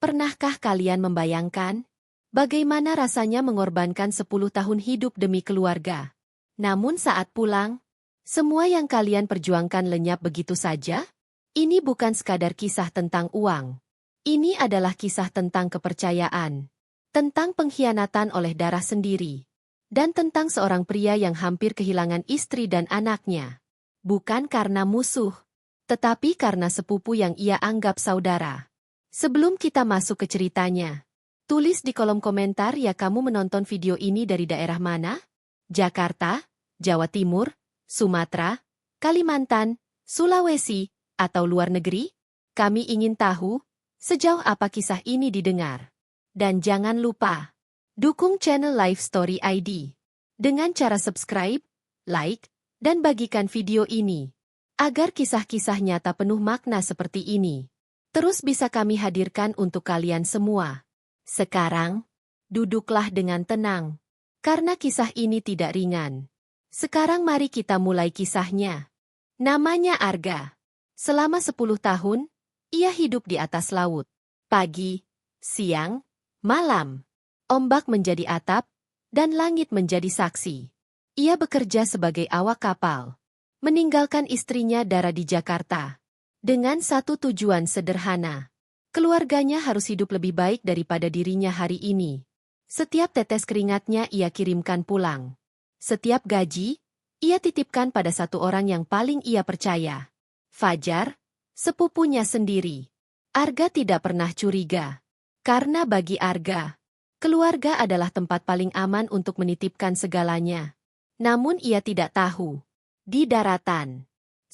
Pernahkah kalian membayangkan bagaimana rasanya mengorbankan 10 tahun hidup demi keluarga? Namun saat pulang, semua yang kalian perjuangkan lenyap begitu saja? Ini bukan sekadar kisah tentang uang. Ini adalah kisah tentang kepercayaan, tentang pengkhianatan oleh darah sendiri, dan tentang seorang pria yang hampir kehilangan istri dan anaknya. Bukan karena musuh, tetapi karena sepupu yang ia anggap saudara. Sebelum kita masuk ke ceritanya, tulis di kolom komentar ya kamu menonton video ini dari daerah mana? Jakarta, Jawa Timur, Sumatera, Kalimantan, Sulawesi, atau luar negeri? Kami ingin tahu sejauh apa kisah ini didengar. Dan jangan lupa, dukung channel Life Story ID dengan cara subscribe, like, dan bagikan video ini, agar kisah-kisah nyata penuh makna seperti ini terus bisa kami hadirkan untuk kalian semua. Sekarang, duduklah dengan tenang, karena kisah ini tidak ringan. Sekarang mari kita mulai kisahnya. Namanya Arga. Selama 10 tahun, ia hidup di atas laut. Pagi, siang, malam. Ombak menjadi atap, dan langit menjadi saksi. Ia bekerja sebagai awak kapal, meninggalkan istrinya Dara di Jakarta dengan satu tujuan sederhana. Keluarganya harus hidup lebih baik daripada dirinya hari ini. Setiap tetes keringatnya ia kirimkan pulang. Setiap gaji, ia titipkan pada satu orang yang paling ia percaya. Fajar, sepupunya sendiri. Arga tidak pernah curiga. Karena bagi Arga, keluarga adalah tempat paling aman untuk menitipkan segalanya. Namun ia tidak tahu, di daratan,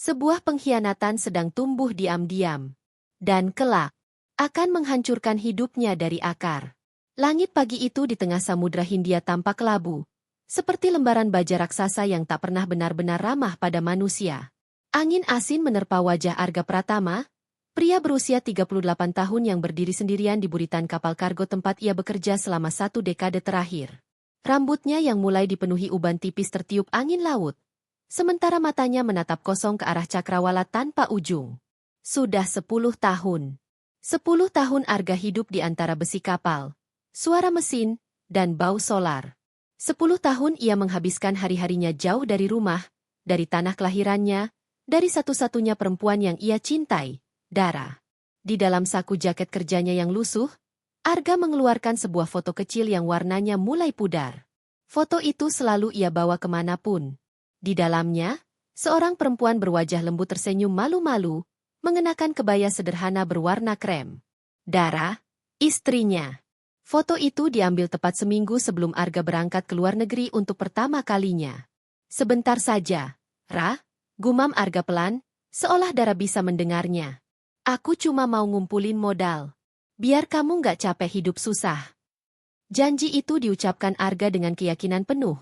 sebuah pengkhianatan sedang tumbuh diam-diam. Dan kelak, akan menghancurkan hidupnya dari akar. Langit pagi itu di tengah Samudra Hindia tampak kelabu, seperti lembaran baja raksasa yang tak pernah benar-benar ramah pada manusia. Angin asin menerpa wajah Arga Pratama, pria berusia 38 tahun yang berdiri sendirian di buritan kapal kargo tempat ia bekerja selama 1 dekade terakhir. Rambutnya yang mulai dipenuhi uban tipis tertiup angin laut, sementara matanya menatap kosong ke arah cakrawala tanpa ujung. Sudah 10 tahun. 10 tahun Arga hidup di antara besi kapal, suara mesin, dan bau solar. 10 tahun ia menghabiskan hari-harinya jauh dari rumah, dari tanah kelahirannya, dari satu-satunya perempuan yang ia cintai, Dara. Di dalam saku jaket kerjanya yang lusuh, Arga mengeluarkan sebuah foto kecil yang warnanya mulai pudar. Foto itu selalu ia bawa kemanapun. Di dalamnya, seorang perempuan berwajah lembut tersenyum malu-malu, mengenakan kebaya sederhana berwarna krem. Dara, istrinya. Foto itu diambil tepat seminggu sebelum Arga berangkat ke luar negeri untuk pertama kalinya. Sebentar saja, Ra, gumam Arga pelan, seolah Dara bisa mendengarnya. Aku cuma mau ngumpulin modal. Biar kamu nggak capek hidup susah. Janji itu diucapkan Arga dengan keyakinan penuh,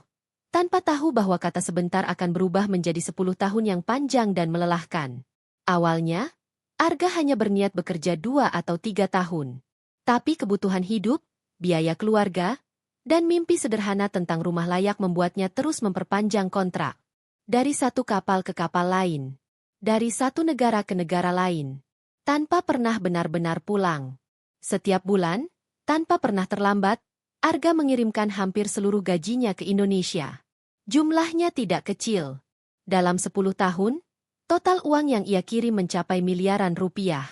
tanpa tahu bahwa kata sebentar akan berubah menjadi 10 tahun yang panjang dan melelahkan. Awalnya, Arga hanya berniat bekerja 2 atau 3 tahun. Tapi kebutuhan hidup, biaya keluarga, dan mimpi sederhana tentang rumah layak membuatnya terus memperpanjang kontrak. Dari satu kapal ke kapal lain. Dari satu negara ke negara lain. Tanpa pernah benar-benar pulang. Setiap bulan, tanpa pernah terlambat, Arga mengirimkan hampir seluruh gajinya ke Indonesia. Jumlahnya tidak kecil. Dalam 10 tahun, total uang yang ia kirim mencapai miliaran rupiah.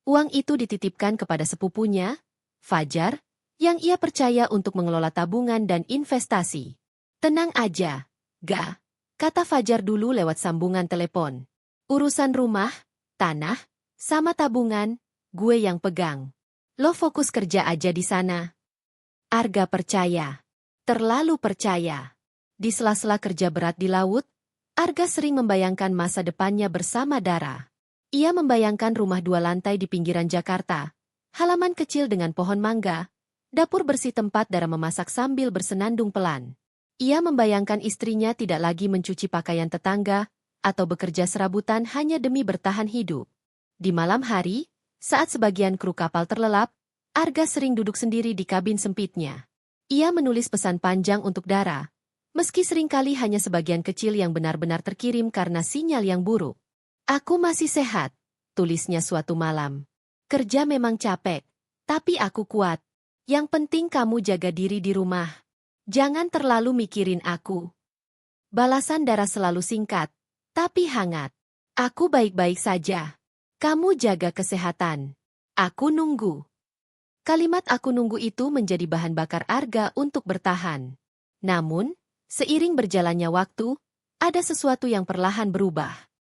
Uang itu dititipkan kepada sepupunya, Fajar, yang ia percaya untuk mengelola tabungan dan investasi. Tenang aja, Ga, kata Fajar dulu lewat sambungan telepon. Urusan rumah, tanah, sama tabungan, gue yang pegang. Lo fokus kerja aja di sana. Arga percaya. Terlalu percaya. Di sela-sela kerja berat di laut, Arga sering membayangkan masa depannya bersama Dara. Ia membayangkan rumah 2 lantai di pinggiran Jakarta, halaman kecil dengan pohon mangga, dapur bersih tempat Dara memasak sambil bersenandung pelan. Ia membayangkan istrinya tidak lagi mencuci pakaian tetangga, atau bekerja serabutan hanya demi bertahan hidup. Di malam hari, saat sebagian kru kapal terlelap, Arga sering duduk sendiri di kabin sempitnya. Ia menulis pesan panjang untuk Dara, meski seringkali hanya sebagian kecil yang benar-benar terkirim karena sinyal yang buruk. Aku masih sehat, tulisnya suatu malam. Kerja memang capek, Tapi aku kuat. Yang penting kamu jaga diri di rumah. Jangan terlalu mikirin aku. Balasan Dara selalu singkat, tapi hangat. Aku baik-baik saja. Kamu jaga kesehatan. Aku nunggu. Kalimat aku nunggu itu menjadi bahan bakar Arga untuk bertahan. Namun, seiring berjalannya waktu, ada sesuatu yang perlahan berubah.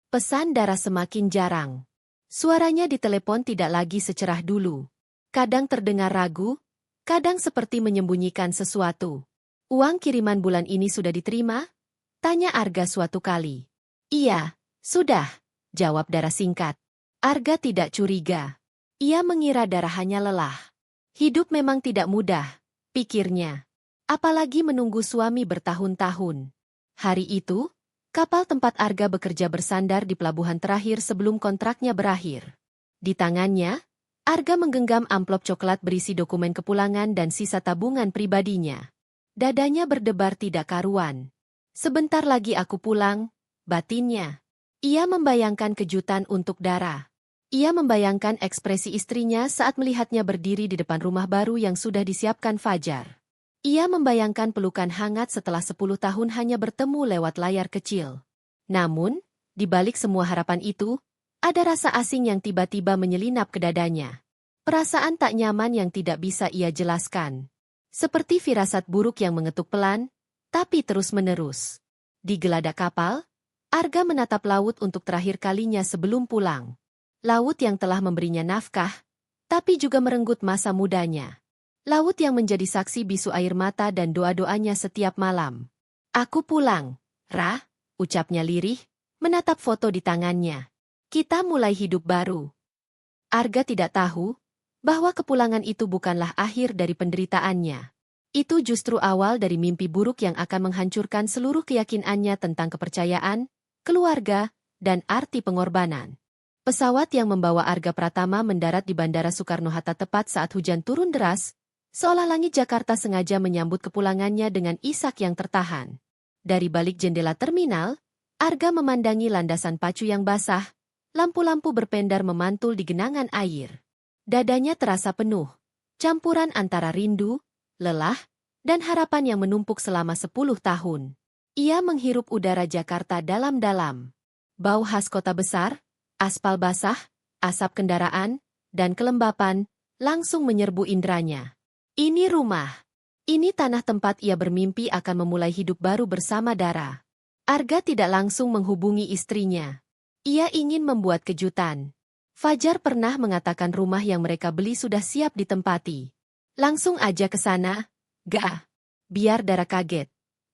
Pesan Dara semakin jarang. Suaranya di telepon tidak lagi secerah dulu. Kadang terdengar ragu, kadang seperti menyembunyikan sesuatu. Uang kiriman bulan ini sudah diterima? Tanya Arga suatu kali. Iya, sudah, jawab Dara singkat. Arga tidak curiga. Ia mengira Dara hanya lelah. Hidup memang tidak mudah, pikirnya. Apalagi menunggu suami bertahun-tahun. Hari itu, kapal tempat Arga bekerja bersandar di pelabuhan terakhir sebelum kontraknya berakhir. Di tangannya, Arga menggenggam amplop coklat berisi dokumen kepulangan dan sisa tabungan pribadinya. Dadanya berdebar tidak karuan. Sebentar lagi aku pulang, batinnya. Ia membayangkan kejutan untuk Dara. Ia membayangkan ekspresi istrinya saat melihatnya berdiri di depan rumah baru yang sudah disiapkan Fajar. Ia membayangkan pelukan hangat setelah 10 tahun hanya bertemu lewat layar kecil. Namun, di balik semua harapan itu, ada rasa asing yang tiba-tiba menyelinap ke dadanya. Perasaan tak nyaman yang tidak bisa ia jelaskan. Seperti firasat buruk yang mengetuk pelan, tapi terus-menerus. Di geladak kapal, Arga menatap laut untuk terakhir kalinya sebelum pulang. Laut yang telah memberinya nafkah, tapi juga merenggut masa mudanya. Laut yang menjadi saksi bisu air mata dan doa-doanya setiap malam. Aku pulang, Ra, ucapnya lirih, menatap foto di tangannya. Kita mulai hidup baru. Arga tidak tahu bahwa kepulangan itu bukanlah akhir dari penderitaannya. Itu justru awal dari mimpi buruk yang akan menghancurkan seluruh keyakinannya tentang kepercayaan, keluarga, dan arti pengorbanan. Pesawat yang membawa Arga Pratama mendarat di Bandara Soekarno-Hatta tepat saat hujan turun deras, seolah langit Jakarta sengaja menyambut kepulangannya dengan isak yang tertahan. Dari balik jendela terminal, Arga memandangi landasan pacu yang basah, lampu-lampu berpendar memantul di genangan air. Dadanya terasa penuh, campuran antara rindu, lelah, dan harapan yang menumpuk selama 10 tahun. Ia menghirup udara Jakarta dalam-dalam. Bau khas kota besar, aspal basah, asap kendaraan, dan kelembapan langsung menyerbu indranya. Ini rumah. Ini tanah tempat ia bermimpi akan memulai hidup baru bersama Dara. Arga tidak langsung menghubungi istrinya. Ia ingin membuat kejutan. Fajar pernah mengatakan rumah yang mereka beli sudah siap ditempati. Langsung aja ke sana, Ga. Biar Dara kaget.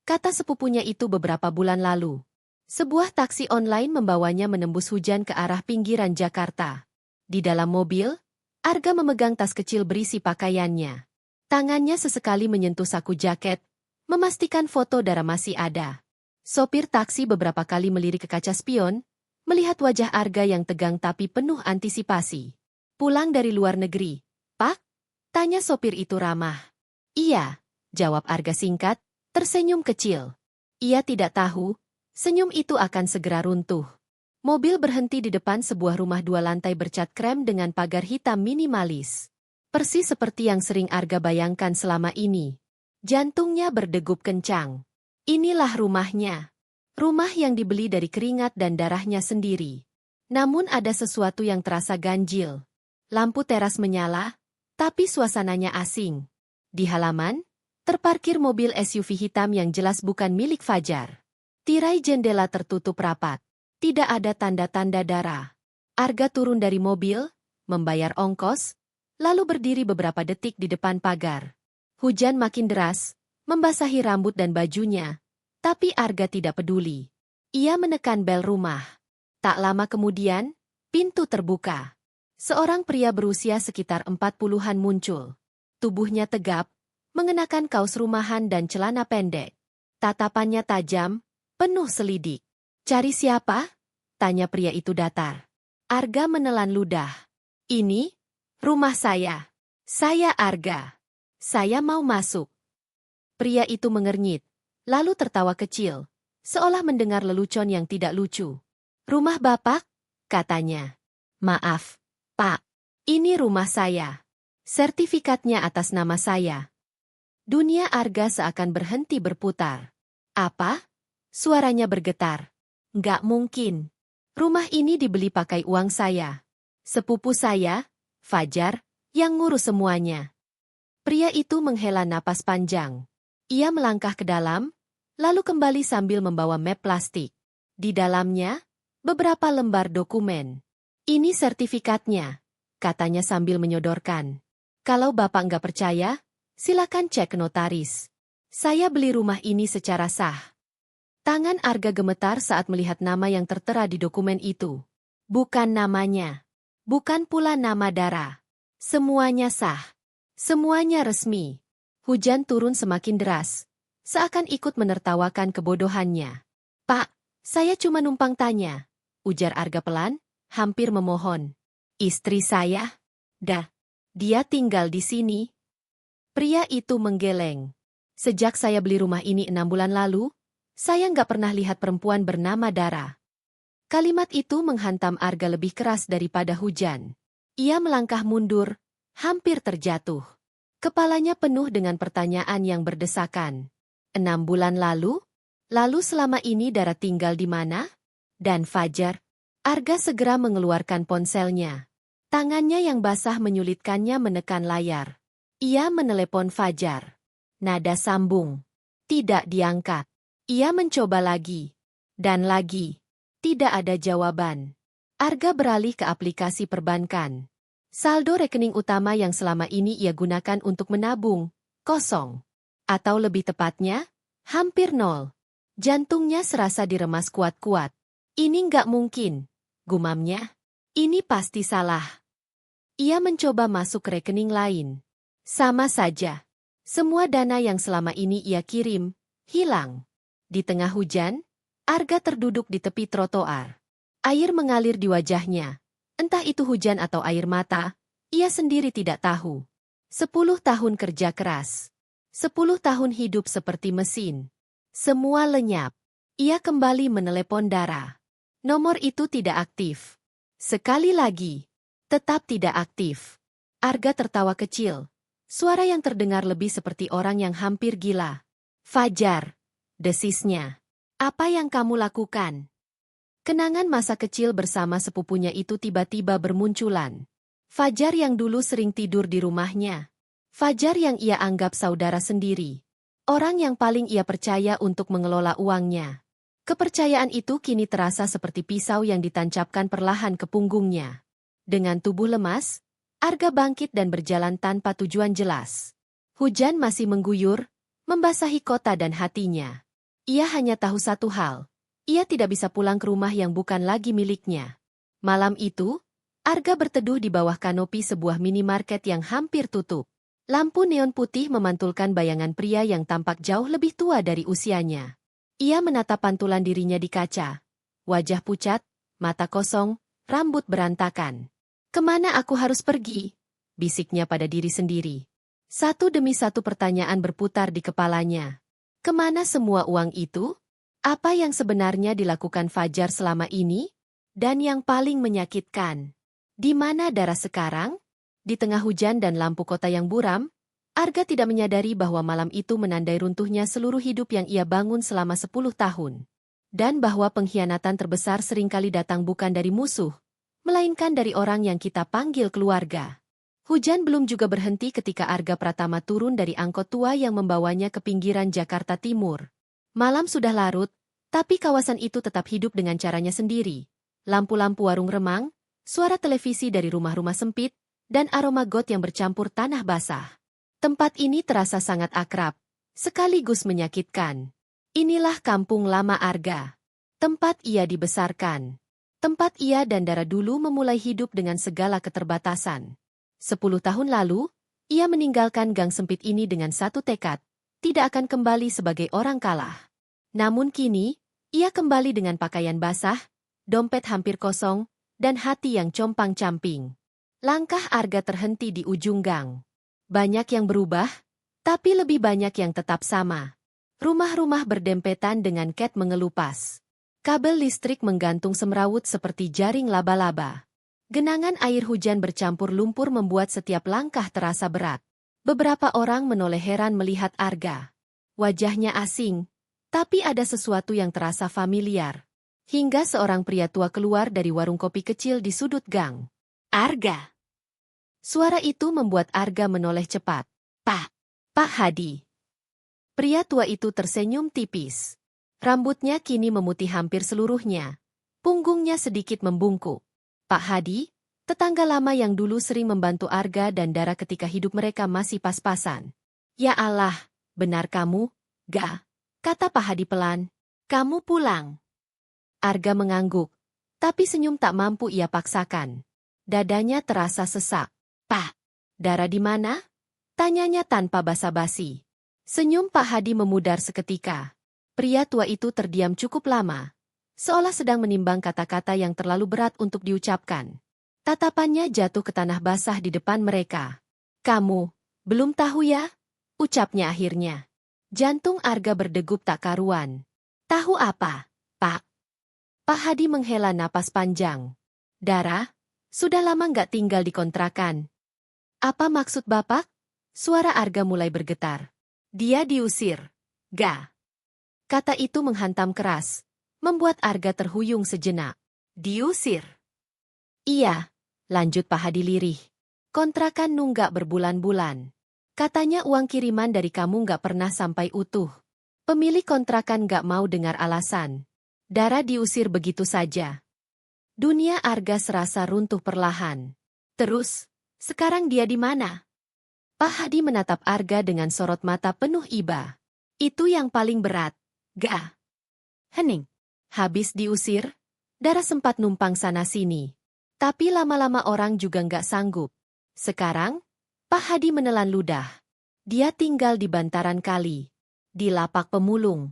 Kata sepupunya itu beberapa bulan lalu. Sebuah taksi online membawanya menembus hujan ke arah pinggiran Jakarta. Di dalam mobil, Arga memegang tas kecil berisi pakaiannya. Tangannya sesekali menyentuh saku jaket, memastikan foto Dara masih ada. Sopir taksi beberapa kali melirik ke kaca spion, melihat wajah Arga yang tegang tapi penuh antisipasi. Pulang dari luar negeri, Pak? Tanya sopir itu ramah. Iya, jawab Arga singkat, tersenyum kecil. Ia tidak tahu, senyum itu akan segera runtuh. Mobil berhenti di depan sebuah rumah 2 lantai bercat krem dengan pagar hitam minimalis. Persis seperti yang sering Arga bayangkan selama ini. Jantungnya berdegup kencang. Inilah rumahnya. Rumah yang dibeli dari keringat dan darahnya sendiri. Namun ada sesuatu yang terasa ganjil. Lampu teras menyala, tapi suasananya asing. Di halaman, terparkir mobil SUV hitam yang jelas bukan milik Fajar. Tirai jendela tertutup rapat. Tidak ada tanda-tanda Dara. Arga turun dari mobil, membayar ongkos, lalu berdiri beberapa detik di depan pagar. Hujan makin deras, membasahi rambut dan bajunya, tapi Arga tidak peduli. Ia menekan bel rumah. Tak lama kemudian, pintu terbuka. Seorang pria berusia sekitar 40-an muncul. Tubuhnya tegap, mengenakan kaos rumahan dan celana pendek. Tatapannya tajam, penuh selidik. Cari siapa? Tanya pria itu datar. Arga menelan ludah. Ini, rumah saya. Saya Arga. Saya mau masuk. Pria itu mengernyit, lalu tertawa kecil, seolah mendengar lelucon yang tidak lucu. Rumah Bapak? Katanya. Maaf, Pak. Ini rumah saya. Sertifikatnya atas nama saya. Dunia Arga seakan berhenti berputar. Apa? Suaranya bergetar. Nggak mungkin. Rumah ini dibeli pakai uang saya. Sepupu saya, Fajar, yang ngurus semuanya. Pria itu menghela napas panjang. Ia melangkah ke dalam, lalu kembali sambil membawa map plastik. Di dalamnya, beberapa lembar dokumen. Ini sertifikatnya, katanya sambil menyodorkan. Kalau Bapak nggak percaya, silakan cek ke notaris. Saya beli rumah ini secara sah. Tangan Arga gemetar saat melihat nama yang tertera di dokumen itu. Bukan namanya. Bukan pula nama Dara. Semuanya sah. Semuanya resmi. Hujan turun semakin deras. Seakan ikut menertawakan kebodohannya. Pak, saya cuma numpang tanya. Ujar Arga pelan, hampir memohon. Istri saya? Dia tinggal di sini. Pria itu menggeleng. Sejak saya beli rumah ini 6 bulan lalu, saya nggak pernah lihat perempuan bernama Dara. Kalimat itu menghantam Arga lebih keras daripada hujan. Ia melangkah mundur, hampir terjatuh. Kepalanya penuh dengan pertanyaan yang berdesakan. 6 bulan lalu? Lalu selama ini Dara tinggal di mana? Dan Fajar? Arga segera mengeluarkan ponselnya. Tangannya yang basah menyulitkannya menekan layar. Ia menelepon Fajar. Nada sambung. Tidak diangkat. Ia mencoba lagi. Dan lagi. Tidak ada jawaban. Arga beralih ke aplikasi perbankan. Saldo rekening utama yang selama ini ia gunakan untuk menabung, kosong. Atau lebih tepatnya, hampir nol. Jantungnya serasa diremas kuat-kuat. Ini nggak mungkin, gumamnya. Ini pasti salah. Ia mencoba masuk ke rekening lain. Sama saja. Semua dana yang selama ini ia kirim, hilang. Di tengah hujan, Arga terduduk di tepi trotoar. Air mengalir di wajahnya. Entah itu hujan atau air mata, ia sendiri tidak tahu. 10 tahun kerja keras. 10 tahun hidup seperti mesin. Semua lenyap. Ia kembali menelepon Dara. Nomor itu tidak aktif. Sekali lagi. Tetap tidak aktif. Arga tertawa kecil. Suara yang terdengar lebih seperti orang yang hampir gila. Fajar. Desisnya. Apa yang kamu lakukan? Kenangan masa kecil bersama sepupunya itu tiba-tiba bermunculan. Fajar yang dulu sering tidur di rumahnya. Fajar yang ia anggap saudara sendiri. Orang yang paling ia percaya untuk mengelola uangnya. Kepercayaan itu kini terasa seperti pisau yang ditancapkan perlahan ke punggungnya. Dengan tubuh lemas, Arga bangkit dan berjalan tanpa tujuan jelas. Hujan masih mengguyur, membasahi kota dan hatinya. Ia hanya tahu satu hal. Ia tidak bisa pulang ke rumah yang bukan lagi miliknya. Malam itu, Arga berteduh di bawah kanopi sebuah minimarket yang hampir tutup. Lampu neon putih memantulkan bayangan pria yang tampak jauh lebih tua dari usianya. Ia menatap pantulan dirinya di kaca. Wajah pucat, mata kosong, rambut berantakan. Kemana aku harus pergi? Bisiknya pada diri sendiri. Satu demi satu pertanyaan berputar di kepalanya. Kemana semua uang itu? Apa yang sebenarnya dilakukan Fajar selama ini? Dan yang paling menyakitkan, di mana Dara sekarang? Di tengah hujan dan lampu kota yang buram, Arga tidak menyadari bahwa malam itu menandai runtuhnya seluruh hidup yang ia bangun selama 10 tahun. Dan bahwa pengkhianatan terbesar seringkali datang bukan dari musuh, melainkan dari orang yang kita panggil keluarga. Hujan belum juga berhenti ketika Arga Pratama turun dari angkot tua yang membawanya ke pinggiran Jakarta Timur. Malam sudah larut, tapi kawasan itu tetap hidup dengan caranya sendiri. Lampu-lampu warung remang, suara televisi dari rumah-rumah sempit, dan aroma got yang bercampur tanah basah. Tempat ini terasa sangat akrab, sekaligus menyakitkan. Inilah kampung lama Arga. Tempat ia dibesarkan. Tempat ia dan Dara dulu memulai hidup dengan segala keterbatasan. 10 tahun lalu, ia meninggalkan gang sempit ini dengan satu tekad, tidak akan kembali sebagai orang kalah. Namun kini, ia kembali dengan pakaian basah, dompet hampir kosong, dan hati yang compang-camping. Langkah Arga terhenti di ujung gang. Banyak yang berubah, tapi lebih banyak yang tetap sama. Rumah-rumah berdempetan dengan cat mengelupas. Kabel listrik menggantung semrawut seperti jaring laba-laba. Genangan air hujan bercampur lumpur membuat setiap langkah terasa berat. Beberapa orang menoleh heran melihat Arga. Wajahnya asing, tapi ada sesuatu yang terasa familiar. Hingga seorang pria tua keluar dari warung kopi kecil di sudut gang. Arga! Suara itu membuat Arga menoleh cepat. Pak Hadi. Pria tua itu tersenyum tipis. Rambutnya kini memutih hampir seluruhnya. Punggungnya sedikit membungkuk. Pak Hadi, tetangga lama yang dulu sering membantu Arga dan Dara ketika hidup mereka masih pas-pasan. Ya Allah, benar kamu, Ga, kata Pak Hadi pelan. Kamu pulang. Arga mengangguk, tapi senyum tak mampu ia paksakan. Dadanya terasa sesak. Pak, Dara di mana? Tanyanya tanpa basa-basi. Senyum Pak Hadi memudar seketika. Pria tua itu terdiam cukup lama, seolah sedang menimbang kata-kata yang terlalu berat untuk diucapkan. Tatapannya jatuh ke tanah basah di depan mereka. Kamu, belum tahu ya? Ucapnya akhirnya. Jantung Arga berdegup tak karuan. Tahu apa, Pak? Pak Hadi menghela napas panjang. Dara, sudah lama nggak tinggal di kontrakan. Apa maksud Bapak? Suara Arga mulai bergetar. Dia diusir. Ga. Kata itu menghantam keras, membuat Arga terhuyung sejenak. Diusir? Iya, lanjut Pak Hadi lirih. Kontrakan nunggak berbulan-bulan. Katanya uang kiriman dari kamu nggak pernah sampai utuh. Pemilik kontrakan nggak mau dengar alasan. Dara diusir begitu saja. Dunia Arga serasa runtuh perlahan. Terus, sekarang dia di mana? Pak Hadi menatap Arga dengan sorot mata penuh iba. Itu yang paling berat. Ga. Hening. Habis diusir, Dara sempat numpang sana-sini. Tapi lama-lama orang juga nggak sanggup. Sekarang, Pak Hadi menelan ludah. Dia tinggal di bantaran kali. Di lapak pemulung.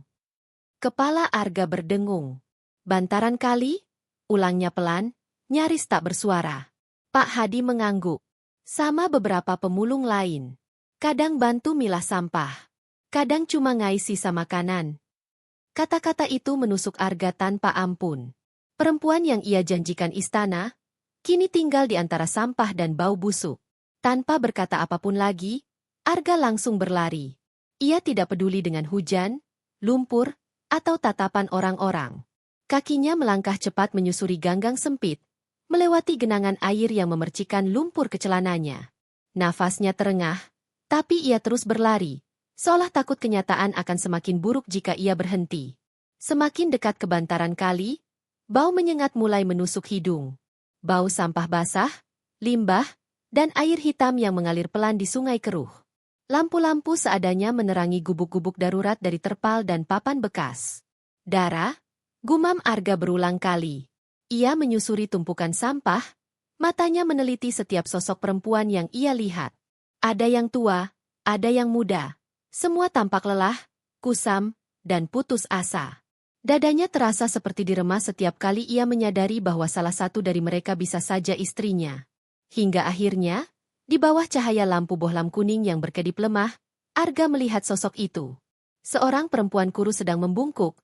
Kepala Arga berdengung. Bantaran kali? Ulangnya pelan, nyaris tak bersuara. Pak Hadi mengangguk. Sama beberapa pemulung lain. Kadang bantu milah sampah. Kadang cuma ngais sisa makanan. Kata-kata itu menusuk Arga tanpa ampun. Perempuan yang ia janjikan istana, kini tinggal di antara sampah dan bau busuk. Tanpa berkata apapun lagi, Arga langsung berlari. Ia tidak peduli dengan hujan, lumpur, atau tatapan orang-orang. Kakinya melangkah cepat menyusuri ganggang sempit, melewati genangan air yang memercikan lumpur ke celananya. Nafasnya terengah, tapi ia terus berlari. Seolah takut kenyataan akan semakin buruk jika ia berhenti. Semakin dekat ke bantaran kali, bau menyengat mulai menusuk hidung. Bau sampah basah, limbah, dan air hitam yang mengalir pelan di sungai keruh. Lampu-lampu seadanya menerangi gubuk-gubuk darurat dari terpal dan papan bekas. Dara, gumam Arga berulang kali. Ia menyusuri tumpukan sampah, matanya meneliti setiap sosok perempuan yang ia lihat. Ada yang tua, ada yang muda. Semua tampak lelah, kusam, dan putus asa. Dadanya terasa seperti diremas setiap kali ia menyadari bahwa salah satu dari mereka bisa saja istrinya. Hingga akhirnya, di bawah cahaya lampu bohlam kuning yang berkedip lemah, Arga melihat sosok itu. Seorang perempuan kurus sedang membungkuk,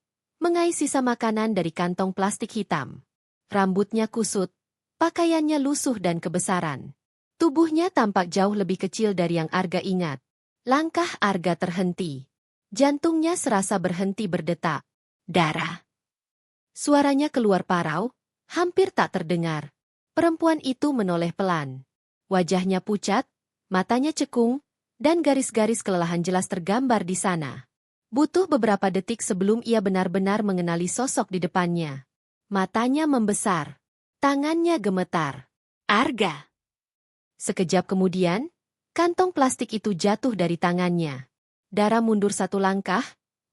mengais sisa makanan dari kantong plastik hitam. Rambutnya kusut, pakaiannya lusuh dan kebesaran. Tubuhnya tampak jauh lebih kecil dari yang Arga ingat. Langkah Arga terhenti. Jantungnya serasa berhenti berdetak. Dara. Suaranya keluar parau, hampir tak terdengar. Perempuan itu menoleh pelan. Wajahnya pucat, matanya cekung, dan garis-garis kelelahan jelas tergambar di sana. Butuh beberapa detik sebelum ia benar-benar mengenali sosok di depannya. Matanya membesar. Tangannya gemetar. Arga. Sekejap kemudian, kantong plastik itu jatuh dari tangannya. Dara mundur satu langkah,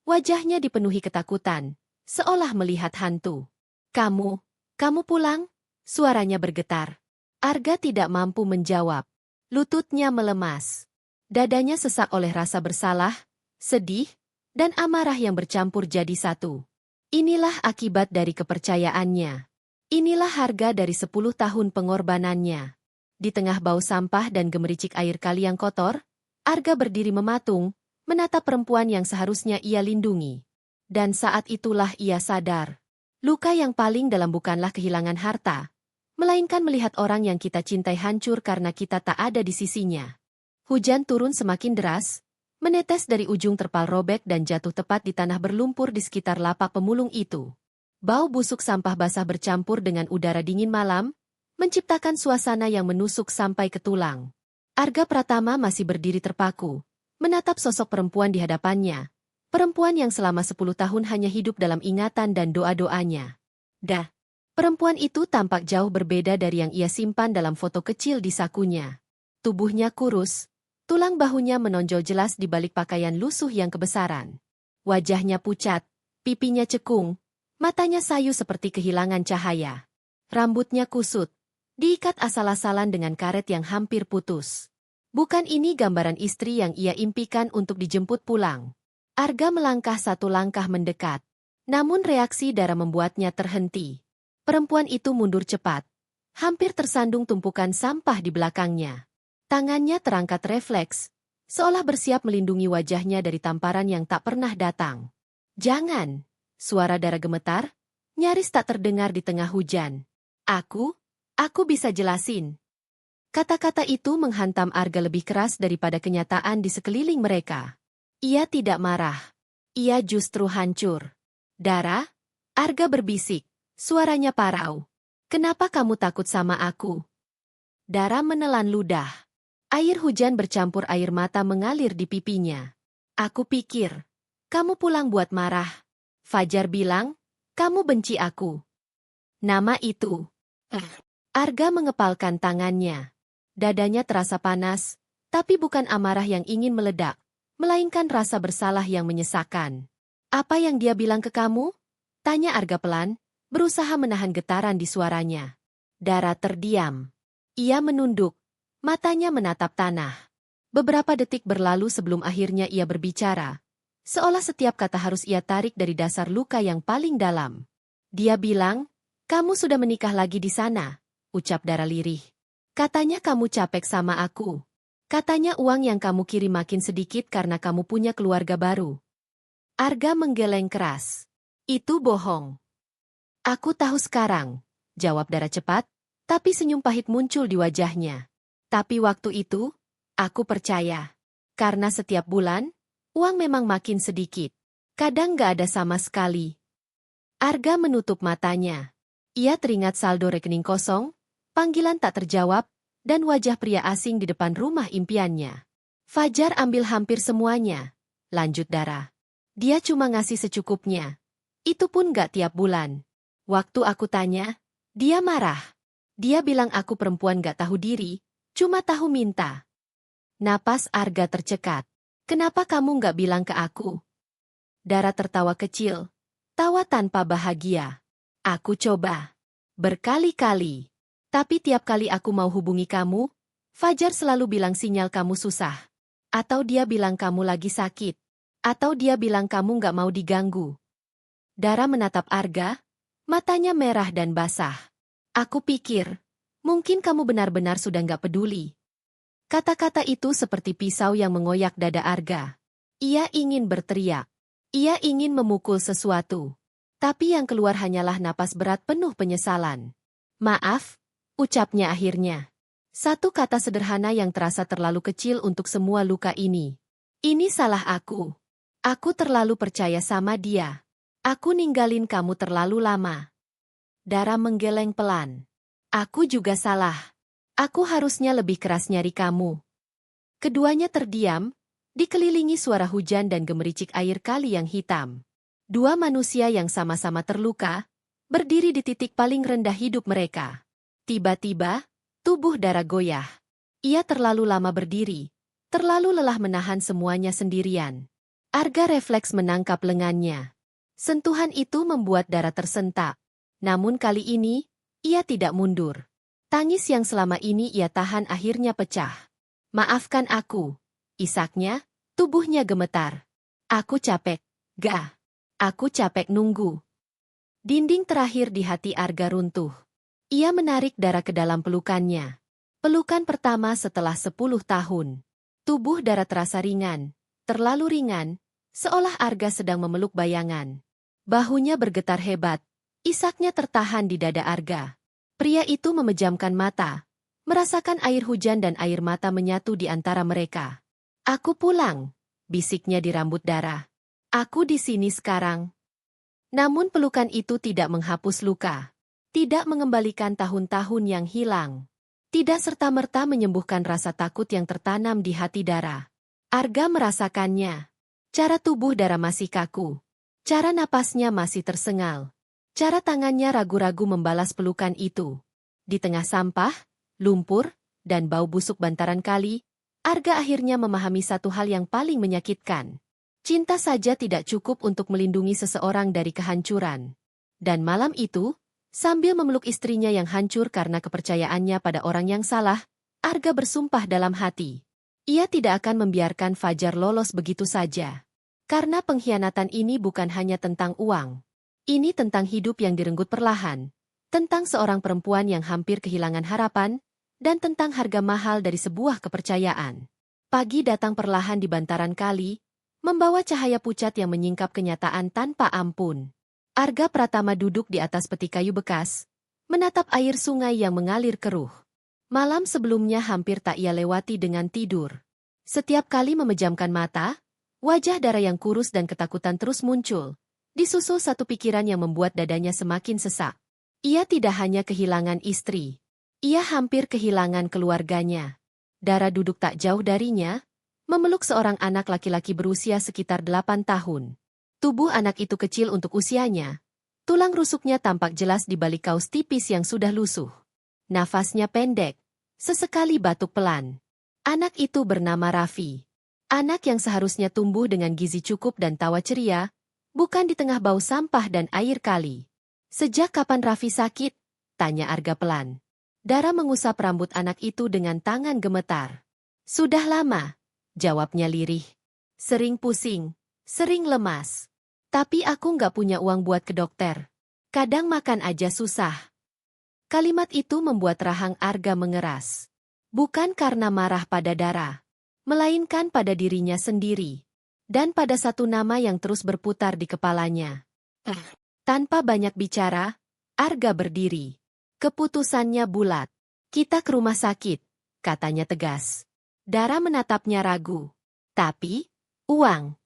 wajahnya dipenuhi ketakutan, seolah melihat hantu. Kamu pulang? Suaranya bergetar. Arga tidak mampu menjawab. Lututnya melemas. Dadanya sesak oleh rasa bersalah, sedih, dan amarah yang bercampur jadi satu. Inilah akibat dari kepercayaannya. Inilah harga dari 10 tahun pengorbanannya. Di tengah bau sampah dan gemericik air kali yang kotor, Arga berdiri mematung, menatap perempuan yang seharusnya ia lindungi. Dan saat itulah ia sadar. Luka yang paling dalam bukanlah kehilangan harta, melainkan melihat orang yang kita cintai hancur karena kita tak ada di sisinya. Hujan turun semakin deras, menetes dari ujung terpal robek dan jatuh tepat di tanah berlumpur di sekitar lapak pemulung itu. Bau busuk sampah basah bercampur dengan udara dingin malam, menciptakan suasana yang menusuk sampai ke tulang. Arga Pratama masih berdiri terpaku, menatap sosok perempuan di hadapannya. Perempuan yang selama 10 tahun hanya hidup dalam ingatan dan doa-doanya. Perempuan itu tampak jauh berbeda dari yang ia simpan dalam foto kecil di sakunya. Tubuhnya kurus, tulang bahunya menonjol jelas di balik pakaian lusuh yang kebesaran. Wajahnya pucat, pipinya cekung, matanya sayu seperti kehilangan cahaya. Rambutnya kusut, diikat asal-asalan dengan karet yang hampir putus. Bukan ini gambaran istri yang ia impikan untuk dijemput pulang. Arga melangkah satu langkah mendekat. Namun reaksi Dara membuatnya terhenti. Perempuan itu mundur cepat. Hampir tersandung tumpukan sampah di belakangnya. Tangannya terangkat refleks, seolah bersiap melindungi wajahnya dari tamparan yang tak pernah datang. "Jangan!" Suara Dara gemetar, nyaris tak terdengar di tengah hujan. Aku bisa jelasin." Kata-kata itu menghantam Arga lebih keras daripada kenyataan di sekeliling mereka. Ia tidak marah. Ia justru hancur. "Dara?" Arga berbisik. Suaranya parau. "Kenapa kamu takut sama aku?" Dara menelan ludah. Air hujan bercampur air mata mengalir di pipinya. "Aku pikir, kamu pulang buat marah. Fajar bilang, kamu benci aku. Nama itu." Arga mengepalkan tangannya. Dadanya terasa panas, tapi bukan amarah yang ingin meledak, melainkan rasa bersalah yang menyesakan. "Apa yang dia bilang ke kamu?" Tanya Arga pelan, berusaha menahan getaran di suaranya. Dara terdiam. Ia menunduk, matanya menatap tanah. Beberapa detik berlalu sebelum akhirnya ia berbicara, seolah setiap kata harus ia tarik dari dasar luka yang paling dalam. Dia bilang, "Kamu sudah menikah lagi di sana," ucap Dara lirih. "Katanya kamu capek sama aku. Katanya uang yang kamu kirim makin sedikit karena kamu punya keluarga baru." Arga menggeleng keras. "Itu bohong." "Aku tahu sekarang," jawab Dara cepat, tapi senyum pahit muncul di wajahnya. "Tapi waktu itu, aku percaya. Karena setiap bulan, uang memang makin sedikit. Kadang gak ada sama sekali." Arga menutup matanya. Ia teringat saldo rekening kosong, panggilan tak terjawab, dan wajah pria asing di depan rumah impiannya. "Fajar ambil hampir semuanya," lanjut Dara. "Dia cuma ngasih secukupnya. Itu pun gak tiap bulan. Waktu aku tanya, dia marah. Dia bilang aku perempuan gak tahu diri, cuma tahu minta." Napas Arga tercekat. "Kenapa kamu gak bilang ke aku?" Dara tertawa kecil, tawa tanpa bahagia. "Aku coba. Berkali-kali. Tapi tiap kali aku mau hubungi kamu, Fajar selalu bilang sinyal kamu susah. Atau dia bilang kamu lagi sakit. Atau dia bilang kamu gak mau diganggu." Dara menatap Arga, matanya merah dan basah. "Aku pikir, mungkin kamu benar-benar sudah gak peduli." Kata-kata itu seperti pisau yang mengoyak dada Arga. Ia ingin berteriak. Ia ingin memukul sesuatu. Tapi yang keluar hanyalah napas berat penuh penyesalan. "Maaf," ucapnya akhirnya. Satu kata sederhana yang terasa terlalu kecil untuk semua luka ini. "Ini salah aku. Aku terlalu percaya sama dia. Aku ninggalin kamu terlalu lama." Dara menggeleng pelan. "Aku juga salah. Aku harusnya lebih keras nyari kamu." Keduanya terdiam, dikelilingi suara hujan dan gemericik air kali yang hitam. Dua manusia yang sama-sama terluka, berdiri di titik paling rendah hidup mereka. Tiba-tiba, tubuh Dara goyah. Ia terlalu lama berdiri, terlalu lelah menahan semuanya sendirian. Arga refleks menangkap lengannya. Sentuhan itu membuat Dara tersentak. Namun kali ini, ia tidak mundur. Tangis yang selama ini ia tahan akhirnya pecah. "Maafkan aku," isaknya, tubuhnya gemetar. "Aku capek. Gak. Aku capek nunggu." Dinding terakhir di hati Arga runtuh. Ia menarik Dara ke dalam pelukannya. Pelukan pertama setelah 10 tahun. Tubuh Dara terasa ringan, terlalu ringan, seolah Arga sedang memeluk bayangan. Bahunya bergetar hebat, isaknya tertahan di dada Arga. Pria itu memejamkan mata, merasakan air hujan dan air mata menyatu di antara mereka. Aku pulang, bisiknya di rambut Dara. Aku di sini sekarang. Namun pelukan itu tidak menghapus luka. Tidak mengembalikan tahun-tahun yang hilang. Tidak serta-merta menyembuhkan rasa takut yang tertanam di hati Dara. Arga merasakannya. Cara tubuh Dara masih kaku. Cara napasnya masih tersengal. Cara tangannya ragu-ragu membalas pelukan itu. Di tengah sampah, lumpur, dan bau busuk bantaran kali, Arga akhirnya memahami satu hal yang paling menyakitkan. Cinta saja tidak cukup untuk melindungi seseorang dari kehancuran. Dan malam itu, sambil memeluk istrinya yang hancur karena kepercayaannya pada orang yang salah, Arga bersumpah dalam hati. Ia tidak akan membiarkan Fajar lolos begitu saja. Karena pengkhianatan ini bukan hanya tentang uang. Ini tentang hidup yang direnggut perlahan, tentang seorang perempuan yang hampir kehilangan harapan, dan tentang harga mahal dari sebuah kepercayaan. Pagi datang perlahan di bantaran kali, membawa cahaya pucat yang menyingkap kenyataan tanpa ampun. Arga Pratama duduk di atas peti kayu bekas, menatap air sungai yang mengalir keruh. Malam sebelumnya hampir tak ia lewati dengan tidur. Setiap kali memejamkan mata, wajah Dara yang kurus dan ketakutan terus muncul, disusul satu pikiran yang membuat dadanya semakin sesak. Ia tidak hanya kehilangan istri. Ia hampir kehilangan keluarganya. Dara duduk tak jauh darinya, memeluk seorang anak laki-laki berusia sekitar 8 tahun. Tubuh anak itu kecil untuk usianya. Tulang rusuknya tampak jelas di balik kaos tipis yang sudah lusuh. Nafasnya pendek, sesekali batuk pelan. Anak itu bernama Raffi. Anak yang seharusnya tumbuh dengan gizi cukup dan tawa ceria, bukan di tengah bau sampah dan air kali. Sejak kapan Raffi sakit? Tanya Arga pelan. Dara mengusap rambut anak itu dengan tangan gemetar. Sudah lama, jawabnya lirih. Sering pusing, sering lemas. Tapi aku nggak punya uang buat ke dokter. Kadang makan aja susah. Kalimat itu membuat rahang Arga mengeras. Bukan karena marah pada Dara, melainkan pada dirinya sendiri. Dan pada satu nama yang terus berputar di kepalanya. Tanpa banyak bicara, Arga berdiri. Keputusannya bulat. Kita ke rumah sakit, katanya tegas. Dara menatapnya ragu. Tapi, uang.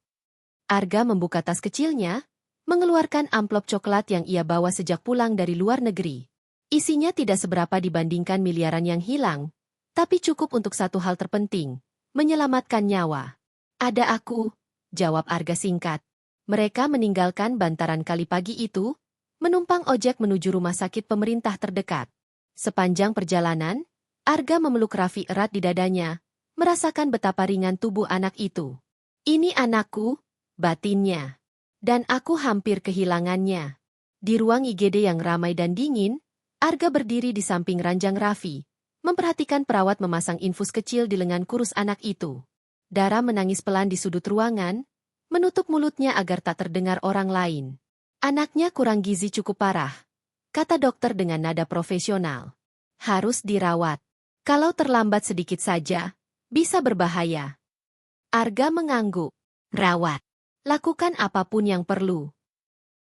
Arga membuka tas kecilnya, mengeluarkan amplop coklat yang ia bawa sejak pulang dari luar negeri. Isinya tidak seberapa dibandingkan miliaran yang hilang, tapi cukup untuk satu hal terpenting, menyelamatkan nyawa. Ada aku, jawab Arga singkat. Mereka meninggalkan bantaran kali pagi itu, menumpang ojek menuju rumah sakit pemerintah terdekat. Sepanjang perjalanan, Arga memeluk Raffi erat di dadanya, merasakan betapa ringan tubuh anak itu. Ini anakku, batinnya. Dan aku hampir kehilangannya. Di ruang IGD yang ramai dan dingin, Arga berdiri di samping ranjang Raffi, memperhatikan perawat memasang infus kecil di lengan kurus anak itu. Dara menangis pelan di sudut ruangan, menutup mulutnya agar tak terdengar orang lain. Anaknya kurang gizi cukup parah, kata dokter dengan nada profesional. Harus dirawat. Kalau terlambat sedikit saja, bisa berbahaya. Arga mengangguk. Rawat. Lakukan apapun yang perlu.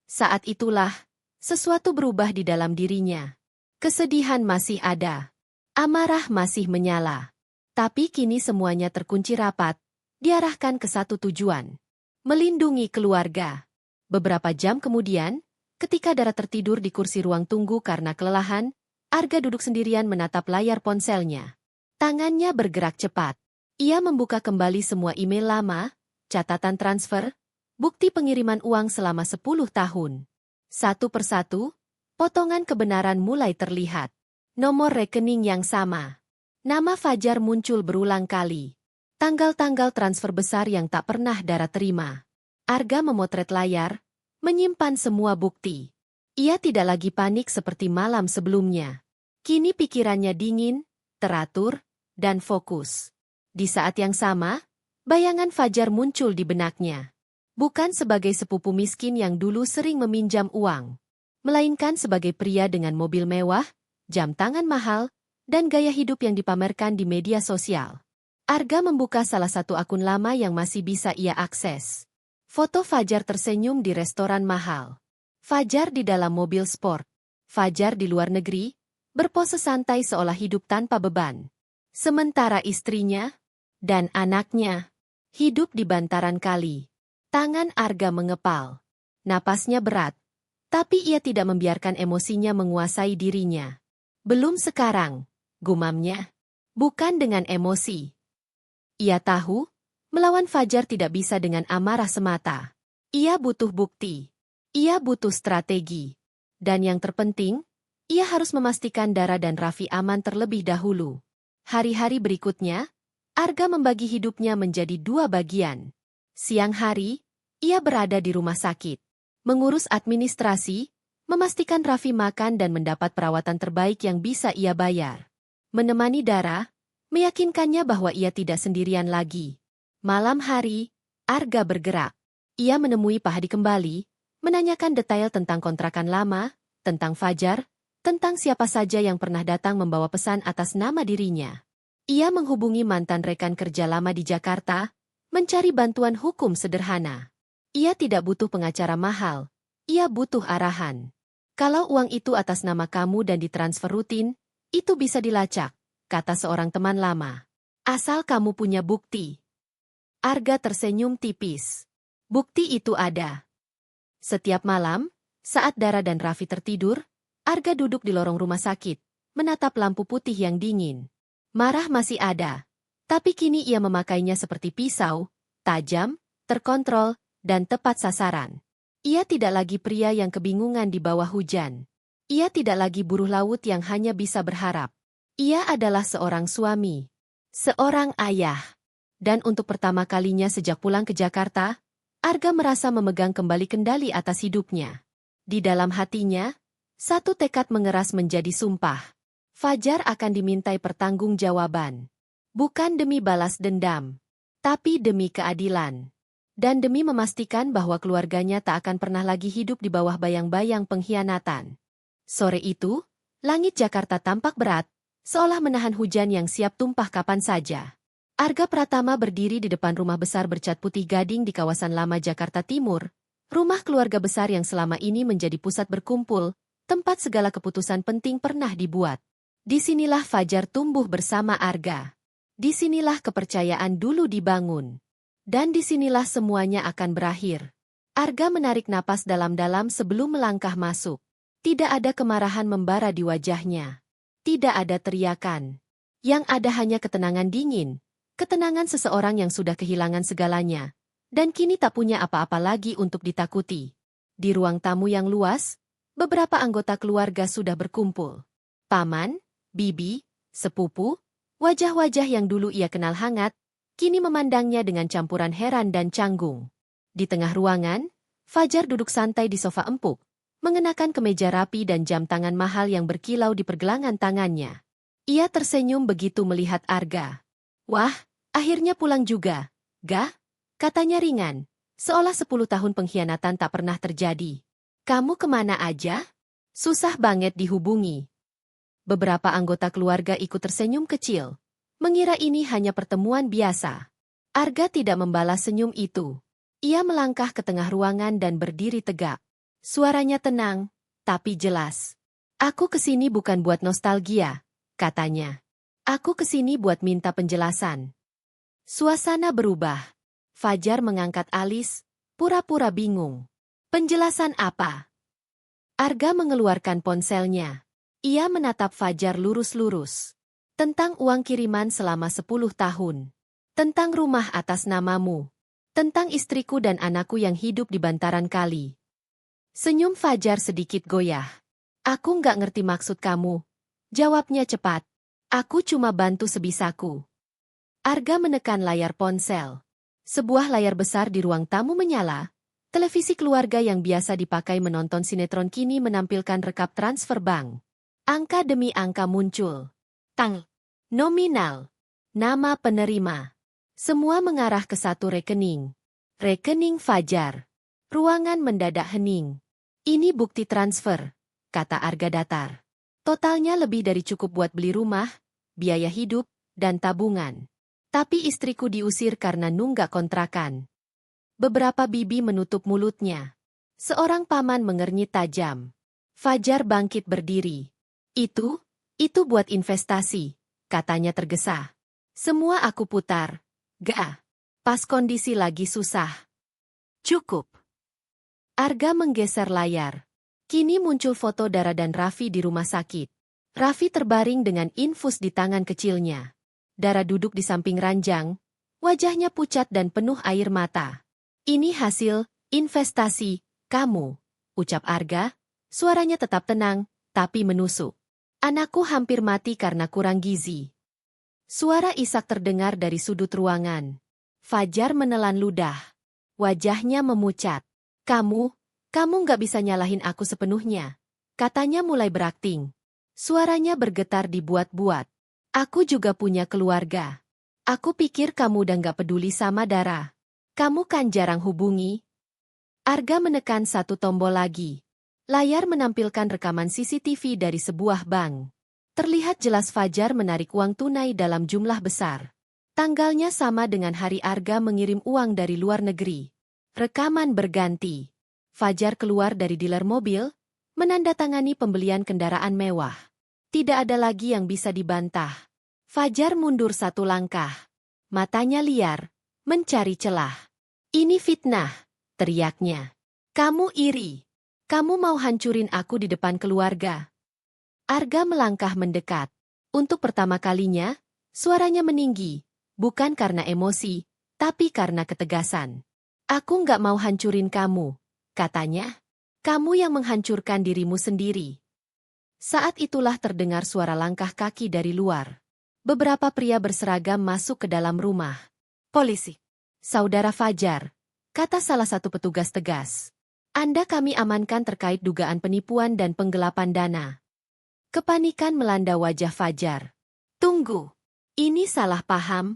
Saat itulah, sesuatu berubah di dalam dirinya. Kesedihan masih ada. Amarah masih menyala. Tapi kini semuanya terkunci rapat, diarahkan ke satu tujuan. Melindungi keluarga. Beberapa jam kemudian, ketika Dara tertidur di kursi ruang tunggu karena kelelahan, Arga duduk sendirian menatap layar ponselnya. Tangannya bergerak cepat. Ia membuka kembali semua email lama, catatan transfer, bukti pengiriman uang selama 10 tahun. Satu persatu, potongan kebenaran mulai terlihat. Nomor rekening yang sama. Nama Fajar muncul berulang kali. Tanggal-tanggal transfer besar yang tak pernah Dara terima. Arga memotret layar, menyimpan semua bukti. Ia tidak lagi panik seperti malam sebelumnya. Kini pikirannya dingin, teratur, dan fokus. Di saat yang sama, bayangan Fajar muncul di benaknya. Bukan sebagai sepupu miskin yang dulu sering meminjam uang, melainkan sebagai pria dengan mobil mewah, jam tangan mahal, dan gaya hidup yang dipamerkan di media sosial. Arga membuka salah satu akun lama yang masih bisa ia akses. Foto Fajar tersenyum di restoran mahal. Fajar di dalam mobil sport. Fajar di luar negeri, berpose santai seolah hidup tanpa beban. Sementara istrinya dan anaknya hidup di bantaran kali. Tangan Arga mengepal. Napasnya berat, tapi ia tidak membiarkan emosinya menguasai dirinya. Belum sekarang, gumamnya. Bukan dengan emosi. Ia tahu, melawan Fajar tidak bisa dengan amarah semata. Ia butuh bukti. Ia butuh strategi. Dan yang terpenting, ia harus memastikan Dara dan Raffi aman terlebih dahulu. Hari-hari berikutnya, Arga membagi hidupnya menjadi 2 bagian. Siang hari, ia berada di rumah sakit. Mengurus administrasi, memastikan Raffi makan dan mendapat perawatan terbaik yang bisa ia bayar. Menemani Dara, meyakinkannya bahwa ia tidak sendirian lagi. Malam hari, Arga bergerak. Ia menemui Pak Hadi kembali, menanyakan detail tentang kontrakan lama, tentang Fajar, tentang siapa saja yang pernah datang membawa pesan atas nama dirinya. Ia menghubungi mantan rekan kerja lama di Jakarta, mencari bantuan hukum sederhana. Ia tidak butuh pengacara mahal, ia butuh arahan. Kalau uang itu atas nama kamu dan ditransfer rutin, itu bisa dilacak, kata seorang teman lama. Asal kamu punya bukti. Arga tersenyum tipis. Bukti itu ada. Setiap malam, saat Dara dan Raffi tertidur, Arga duduk di lorong rumah sakit, menatap lampu putih yang dingin. Marah masih ada, tapi kini ia memakainya seperti pisau, tajam, terkontrol, dan tepat sasaran. Ia tidak lagi pria yang kebingungan di bawah hujan. Ia tidak lagi buruh laut yang hanya bisa berharap. Ia adalah seorang suami, seorang ayah. Dan untuk pertama kalinya sejak pulang ke Jakarta, Arga merasa memegang kembali kendali atas hidupnya. Di dalam hatinya, satu tekad mengeras menjadi sumpah. Fajar akan dimintai pertanggungjawaban. Bukan demi balas dendam, tapi demi keadilan. Dan demi memastikan bahwa keluarganya tak akan pernah lagi hidup di bawah bayang-bayang pengkhianatan. Sore itu, langit Jakarta tampak berat, seolah menahan hujan yang siap tumpah kapan saja. Arga Pratama berdiri di depan rumah besar bercat putih gading di kawasan lama Jakarta Timur, rumah keluarga besar yang selama ini menjadi pusat berkumpul, tempat segala keputusan penting pernah dibuat. Disinilah Fajar tumbuh bersama Arga. Disinilah kepercayaan dulu dibangun. Dan disinilah semuanya akan berakhir. Arga menarik napas dalam-dalam sebelum melangkah masuk. Tidak ada kemarahan membara di wajahnya. Tidak ada teriakan. Yang ada hanya ketenangan dingin. Ketenangan seseorang yang sudah kehilangan segalanya. Dan kini tak punya apa-apa lagi untuk ditakuti. Di ruang tamu yang luas, beberapa anggota keluarga sudah berkumpul. Paman, bibi, sepupu, wajah-wajah yang dulu ia kenal hangat, kini memandangnya dengan campuran heran dan canggung. Di tengah ruangan, Fajar duduk santai di sofa empuk, mengenakan kemeja rapi dan jam tangan mahal yang berkilau di pergelangan tangannya. Ia tersenyum begitu melihat Arga. Wah, akhirnya pulang juga, Gah? Katanya ringan, seolah 10 tahun pengkhianatan tak pernah terjadi. Kamu kemana aja? Susah banget dihubungi. Beberapa anggota keluarga ikut tersenyum kecil, mengira ini hanya pertemuan biasa. Arga tidak membalas senyum itu. Ia melangkah ke tengah ruangan dan berdiri tegak. Suaranya tenang, tapi jelas. Aku kesini bukan buat nostalgia, katanya. Aku kesini buat minta penjelasan. Suasana berubah. Fajar mengangkat alis, pura-pura bingung. Penjelasan apa? Arga mengeluarkan ponselnya. Ia menatap Fajar lurus-lurus. Tentang uang kiriman selama 10 tahun. Tentang rumah atas namamu. Tentang istriku dan anakku yang hidup di bantaran kali. Senyum Fajar sedikit goyah. Aku nggak ngerti maksud kamu. Jawabnya cepat. Aku cuma bantu sebisaku. Arga menekan layar ponsel. Sebuah layar besar di ruang tamu menyala. Televisi keluarga yang biasa dipakai menonton sinetron kini menampilkan rekap transfer bank. Angka demi angka muncul. Tang. Nominal. Nama penerima. Semua mengarah ke satu rekening. Rekening Fajar. Ruangan mendadak hening. Ini bukti transfer, kata Arga datar. Totalnya lebih dari cukup buat beli rumah, biaya hidup, dan tabungan. Tapi istriku diusir karena nunggak kontrakan. Beberapa bibi menutup mulutnya. Seorang paman mengernyit tajam. Fajar bangkit berdiri. Itu, Itu buat investasi, katanya tergesa. Semua aku putar. Gak. Pas kondisi lagi susah. Cukup. Arga menggeser layar. Kini muncul foto Dara dan Raffi di rumah sakit. Raffi terbaring dengan infus di tangan kecilnya. Dara duduk di samping ranjang, wajahnya pucat dan penuh air mata. Ini hasil investasi kamu, ucap Arga. Suaranya tetap tenang, tapi menusuk. Anakku hampir mati karena kurang gizi. Suara Ishak terdengar dari sudut ruangan. Fajar menelan ludah. Wajahnya memucat. Kamu nggak bisa nyalahin aku sepenuhnya. Katanya mulai berakting. Suaranya bergetar dibuat-buat. Aku juga punya keluarga. Aku pikir kamu udah nggak peduli sama Dara. Kamu kan jarang hubungi. Arga menekan satu tombol lagi. Layar menampilkan rekaman CCTV dari sebuah bank. Terlihat jelas Fajar menarik uang tunai dalam jumlah besar. Tanggalnya sama dengan hari Arga mengirim uang dari luar negeri. Rekaman berganti. Fajar keluar dari dealer mobil, menandatangani pembelian kendaraan mewah. Tidak ada lagi yang bisa dibantah. Fajar mundur satu langkah. Matanya liar, mencari celah. Ini fitnah, teriaknya. Kamu iri. Kamu mau hancurin aku di depan keluarga. Arga melangkah mendekat. Untuk pertama kalinya, suaranya meninggi. Bukan karena emosi, tapi karena ketegasan. Aku nggak mau hancurin kamu, katanya. Kamu yang menghancurkan dirimu sendiri. Saat itulah terdengar suara langkah kaki dari luar. Beberapa pria berseragam masuk ke dalam rumah. Polisi. Saudara Fajar, kata salah satu petugas tegas. Anda kami amankan terkait dugaan penipuan dan penggelapan dana. Kepanikan melanda wajah Fajar. Tunggu. Ini salah paham.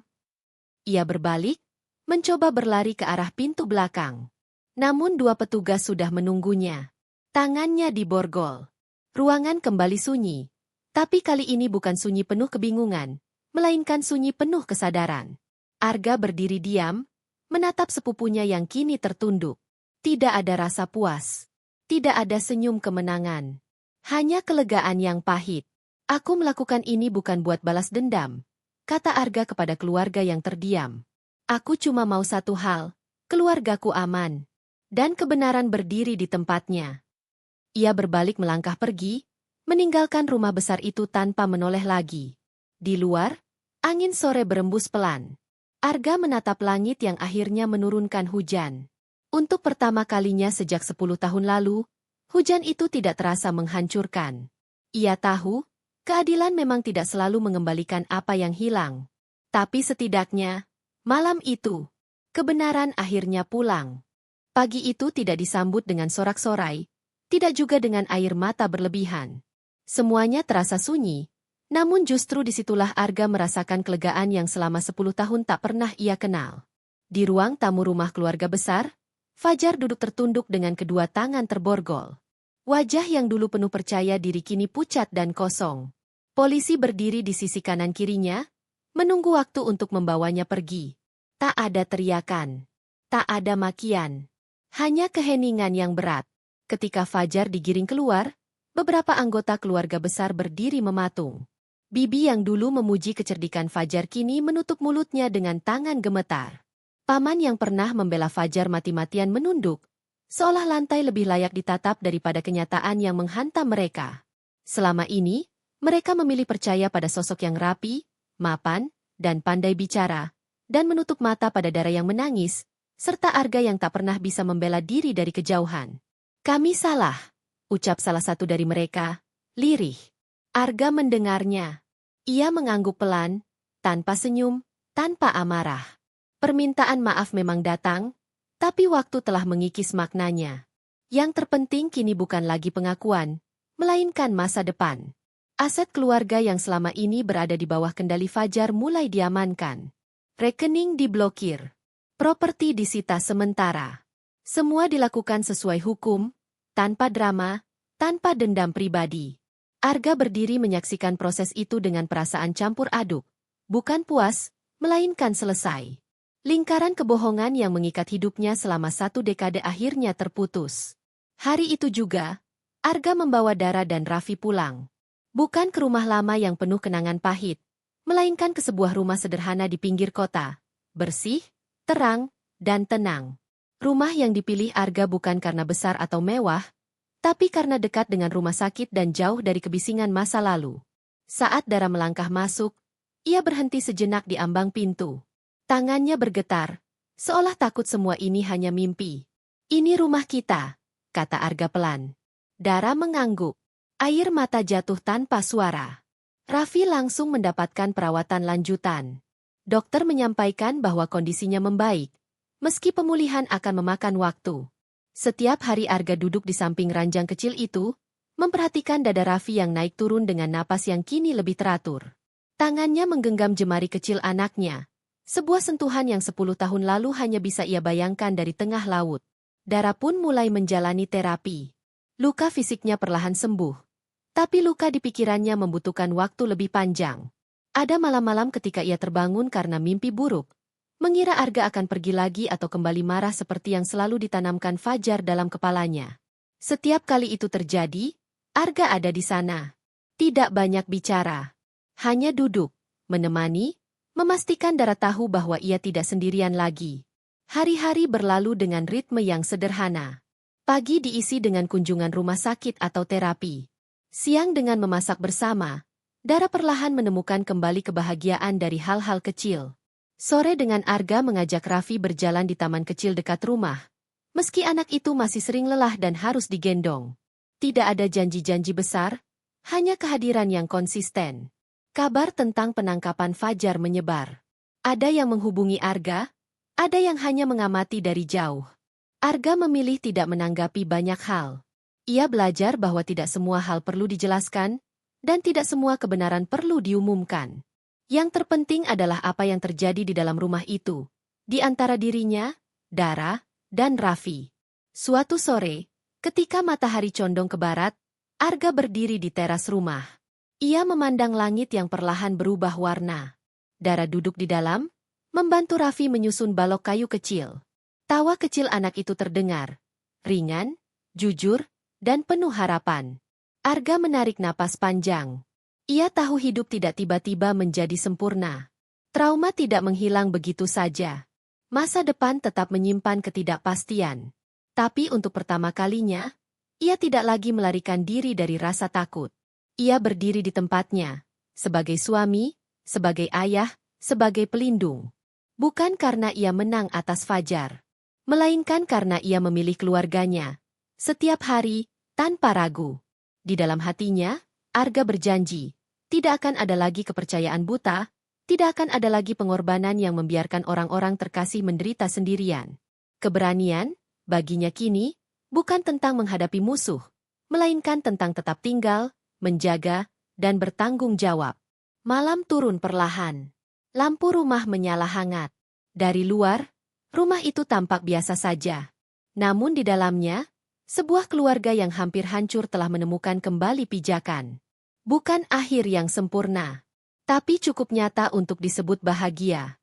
Ia berbalik, mencoba berlari ke arah pintu belakang. Namun dua petugas sudah menunggunya. Tangannya diborgol. Ruangan kembali sunyi. Tapi kali ini bukan sunyi penuh kebingungan, melainkan sunyi penuh kesadaran. Arga berdiri diam, menatap sepupunya yang kini tertunduk. Tidak ada rasa puas. Tidak ada senyum kemenangan. Hanya kelegaan yang pahit. Aku melakukan ini bukan buat balas dendam, kata Arga kepada keluarga yang terdiam. Aku cuma mau satu hal, keluargaku aman. Dan kebenaran berdiri di tempatnya. Ia berbalik melangkah pergi, meninggalkan rumah besar itu tanpa menoleh lagi. Di luar, angin sore berembus pelan. Arga menatap langit yang akhirnya menurunkan hujan. Untuk pertama kalinya sejak 10 tahun lalu, hujan itu tidak terasa menghancurkan. Ia tahu, keadilan memang tidak selalu mengembalikan apa yang hilang. Tapi setidaknya, malam itu, kebenaran akhirnya pulang. Pagi itu tidak disambut dengan sorak-sorai, tidak juga dengan air mata berlebihan. Semuanya terasa sunyi, namun justru disitulah Arga merasakan kelegaan yang selama 10 tahun tak pernah ia kenal. Di ruang tamu rumah keluarga besar, Fajar duduk tertunduk dengan kedua tangan terborgol. Wajah yang dulu penuh percaya diri kini pucat dan kosong. Polisi berdiri di sisi kanan kirinya, menunggu waktu untuk membawanya pergi. Tak ada teriakan. Tak ada makian. Hanya keheningan yang berat. Ketika Fajar digiring keluar, beberapa anggota keluarga besar berdiri mematung. Bibi yang dulu memuji kecerdikan Fajar kini menutup mulutnya dengan tangan gemetar. Paman yang pernah membela Fajar mati-matian menunduk, seolah lantai lebih layak ditatap daripada kenyataan yang menghantam mereka. Selama ini, mereka memilih percaya pada sosok yang rapi, mapan, dan pandai bicara, dan menutup mata pada Dara yang menangis, serta Arga yang tak pernah bisa membela diri dari kejauhan. Kami salah, ucap salah satu dari mereka, lirih. Arga mendengarnya. Ia mengangguk pelan, tanpa senyum, tanpa amarah. Permintaan maaf memang datang, tapi waktu telah mengikis maknanya. Yang terpenting kini bukan lagi pengakuan, melainkan masa depan. Aset keluarga yang selama ini berada di bawah kendali Fajar mulai diamankan. Rekening diblokir. Properti disita sementara. Semua dilakukan sesuai hukum, tanpa drama, tanpa dendam pribadi. Arga berdiri menyaksikan proses itu dengan perasaan campur aduk. Bukan puas, melainkan selesai. Lingkaran kebohongan yang mengikat hidupnya selama 1 dekade akhirnya terputus. Hari itu juga, Arga membawa Dara dan Raffi pulang. Bukan ke rumah lama yang penuh kenangan pahit, melainkan ke sebuah rumah sederhana di pinggir kota, bersih, terang, dan tenang. Rumah yang dipilih Arga bukan karena besar atau mewah, tapi karena dekat dengan rumah sakit dan jauh dari kebisingan masa lalu. Saat Dara melangkah masuk, ia berhenti sejenak di ambang pintu. Tangannya bergetar, seolah takut semua ini hanya mimpi. "Ini rumah kita," kata Arga pelan. Dara mengangguk. Air mata jatuh tanpa suara. Raffi langsung mendapatkan perawatan lanjutan. Dokter menyampaikan bahwa kondisinya membaik, meski pemulihan akan memakan waktu. Setiap hari Arga duduk di samping ranjang kecil itu, memperhatikan dada Raffi yang naik turun dengan napas yang kini lebih teratur. Tangannya menggenggam jemari kecil anaknya, sebuah sentuhan yang 10 tahun lalu hanya bisa ia bayangkan dari tengah laut. Dara pun mulai menjalani terapi. Luka fisiknya perlahan sembuh, tapi luka di pikirannya membutuhkan waktu lebih panjang. Ada malam-malam ketika ia terbangun karena mimpi buruk, mengira Arga akan pergi lagi atau kembali marah seperti yang selalu ditanamkan Fajar dalam kepalanya. Setiap kali itu terjadi, Arga ada di sana. Tidak banyak bicara. Hanya duduk, menemani, memastikan Dara tahu bahwa ia tidak sendirian lagi. Hari-hari berlalu dengan ritme yang sederhana. Pagi diisi dengan kunjungan rumah sakit atau terapi. Siang dengan memasak bersama, Dara perlahan menemukan kembali kebahagiaan dari hal-hal kecil. Sore dengan Arga mengajak Raffi berjalan di taman kecil dekat rumah. Meski anak itu masih sering lelah dan harus digendong. Tidak ada janji-janji besar, hanya kehadiran yang konsisten. Kabar tentang penangkapan Fajar menyebar. Ada yang menghubungi Arga, ada yang hanya mengamati dari jauh. Arga memilih tidak menanggapi banyak hal. Ia belajar bahwa tidak semua hal perlu dijelaskan, dan tidak semua kebenaran perlu diumumkan. Yang terpenting adalah apa yang terjadi di dalam rumah itu, di antara dirinya, Dara, dan Raffi. Suatu sore, ketika matahari condong ke barat, Arga berdiri di teras rumah. Ia memandang langit yang perlahan berubah warna. Dara duduk di dalam, membantu Raffi menyusun balok kayu kecil. Tawa kecil anak itu terdengar, ringan, jujur, dan penuh harapan. Arga menarik napas panjang. Ia tahu hidup tidak tiba-tiba menjadi sempurna. Trauma tidak menghilang begitu saja. Masa depan tetap menyimpan ketidakpastian. Tapi untuk pertama kalinya, ia tidak lagi melarikan diri dari rasa takut. Ia berdiri di tempatnya, sebagai suami, sebagai ayah, sebagai pelindung. Bukan karena ia menang atas Fajar, melainkan karena ia memilih keluarganya. Setiap hari, tanpa ragu. Di dalam hatinya, Arga berjanji, tidak akan ada lagi kepercayaan buta, tidak akan ada lagi pengorbanan yang membiarkan orang-orang terkasih menderita sendirian. Keberanian, baginya kini, bukan tentang menghadapi musuh, melainkan tentang tetap tinggal, menjaga, dan bertanggung jawab. Malam turun perlahan. Lampu rumah menyala hangat. Dari luar, rumah itu tampak biasa saja. Namun di dalamnya, sebuah keluarga yang hampir hancur telah menemukan kembali pijakan. Bukan akhir yang sempurna, tapi cukup nyata untuk disebut bahagia.